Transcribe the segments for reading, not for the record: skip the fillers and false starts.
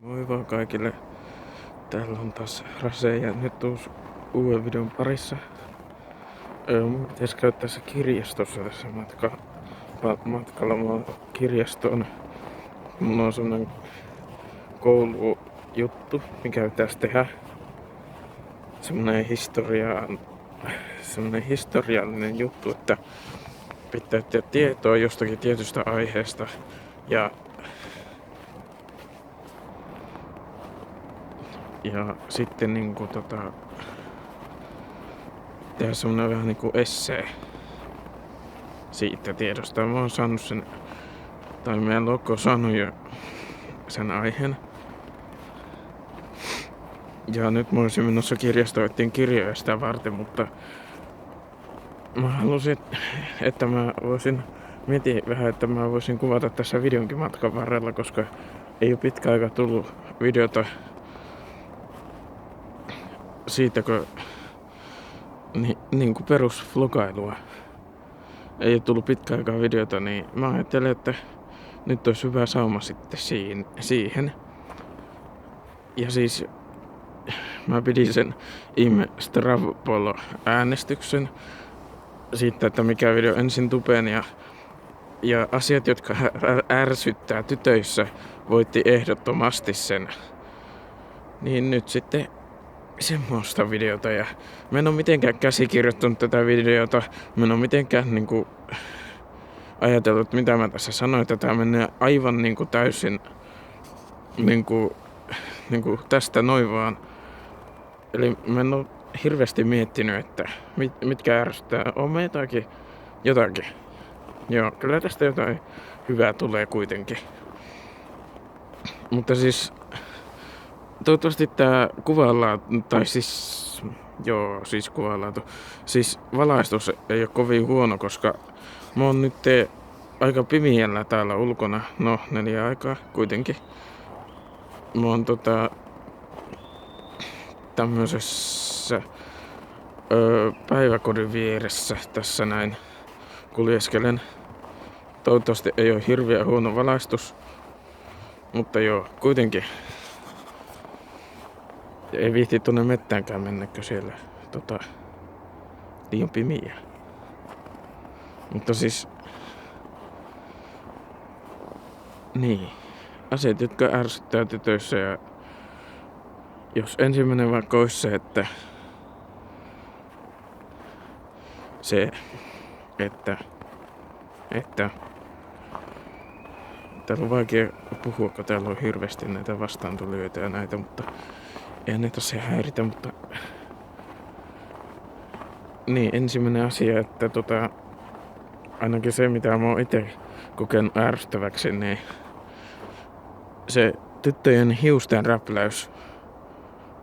Moi vaan kaikille. Täällä on taas Rase ja nyt uuden videon parissa. Mun pitäisi käydä tässä kirjastossa tässä matkalla kirjastoon. Mulla on semmonen koulujuttu, mikä pitäisi tehdä. Semmonen historiallinen juttu, että pitää tehdä tietoa jostakin tietystä aiheesta. Ja sitten tehdä semmonen vähän niinku essee siitä tiedosta. Mä oon saanut sen, tai meidän logo on saanut jo sen aiheen. Ja nyt mä olisin menossa kirjastoon kirjoja sitä varten, mutta mä halusin, että mietin vähän, että mä voisin kuvata tässä videonkin matkan varrella, koska ei oo pitkä aika tullut videota siitä, kun niin kuin perusvlogailua ei ole tullut pitkä aikaa videota, niin mä ajattelen, että nyt olisi hyvä sauma sitten siihen. Ja siis mä pidin sen ihme Stravpolo-äänestyksen siitä, että mikä video ensin tupeen ja asiat, jotka ärsyttää tytöissä, voitti ehdottomasti sen. Niin nyt sitten semmoista videota, ja mä en oo mitenkään käsikirjoittanut tätä videota, mä en oo mitenkään ajatellut, mitä mä tässä sanoin, että tää menee aivan täysin tästä noin vaan. Eli mä en oo hirveästi miettinyt, että mitkä ärsyttää. On me jotakin. Joo, kyllä tästä jotain hyvää tulee kuitenkin. Mutta siis toivottavasti tää kuvanlaatu. Siis valaistus ei oo kovin huono, koska mä oon nyt aika pimiällä täällä ulkona. No, 4 aikaa kuitenkin. Mä oon tämmöisessä päiväkodin vieressä tässä näin kuljeskelen. Toivottavasti ei oo hirveä huono valaistus. Mutta joo, kuitenkin. Ei viihti tonne mettäänkään mennäkö siellä liian pimiä. Mutta siis niin, asiat, jotka ärsyttää tytöissä, ja jos ensimmäinen vaikka olisi se, että täällä on vaikea puhua, kun täällä on hirveästi näitä vastaantulijoita ja näitä, mutta eihän ne tosiaan häiritä, mutta niin, ensimmäinen asia, että ainakin se, mitä mä oon itse kokenut ärsyttäväksi, niin se tyttöjen hiusten räpläys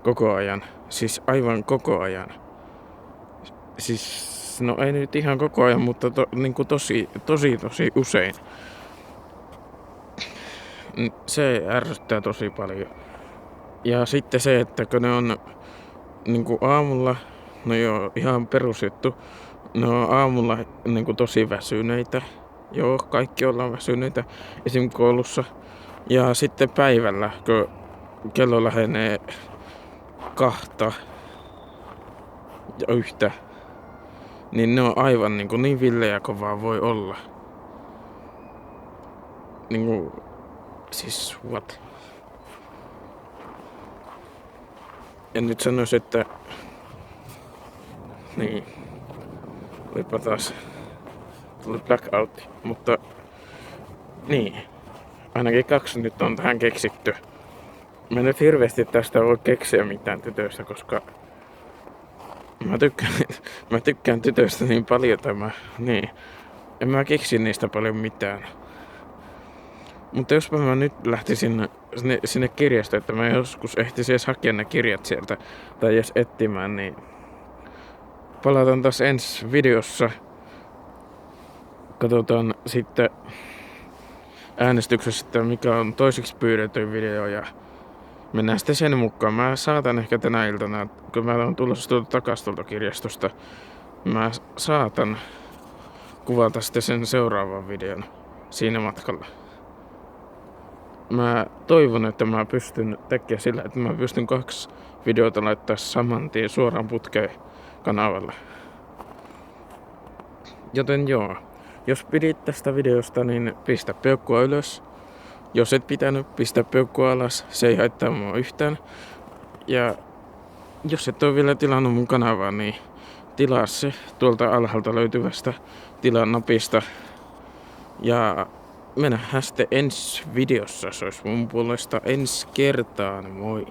koko ajan. Siis aivan koko ajan. Siis, no ei nyt ihan koko ajan, mutta tosi usein. Se ärsyttää tosi paljon. Ja sitten se, että kun ne on aamulla, no joo, ihan perusjuttu, ne on aamulla tosi väsyneitä. Joo, kaikki ollaan väsyneitä esim. Koulussa. Ja sitten päivällä, kun kello lähenee 2 ja 1, niin ne on aivan niin villejä kuin vaan voi olla. Siis what? En nyt sanoisi, että niin, olipa taas tuli blackout, mutta niin, ainakin 2 nyt on tähän keksitty. Mä nyt hirveästi tästä voi keksiä mitään tytöistä, koska mä tykkään tytöistä niin paljon, en mä keksi niistä paljon mitään. Mutta jospa mä nyt lähtisin sinne kirjastoon, että mä joskus ehtisin edes hakea ne kirjat sieltä tai edes etsimään, niin palataan taas ensi videossa. Katsotaan sitten äänestyksessä, että mikä on toiseksi pyydetty video, ja mennään sitten sen mukaan. Mä saatan ehkä tänä iltana, kun mä oon tulossa takaisin tuolta kirjastosta, mä saatan kuvata sitten sen seuraavan videon siinä matkalla. mä toivon, että mä pystyn tekemään sillä, että mä pystyn 2 videota laittaa saman tien suoraan putkeen kanavalle. Joten joo, jos pidit tästä videosta, niin pistä peukkua ylös. Jos et pitänyt, pistä peukkua alas, se ei haittaa mua yhtään. Ja jos et ole vielä tilannut mun kanavaa, niin tilaa se tuolta alhaalta löytyvästä tilanapista. Ja me nähdään sitten ensi videossa, se olisi mun puolesta ensi kertaan, moi!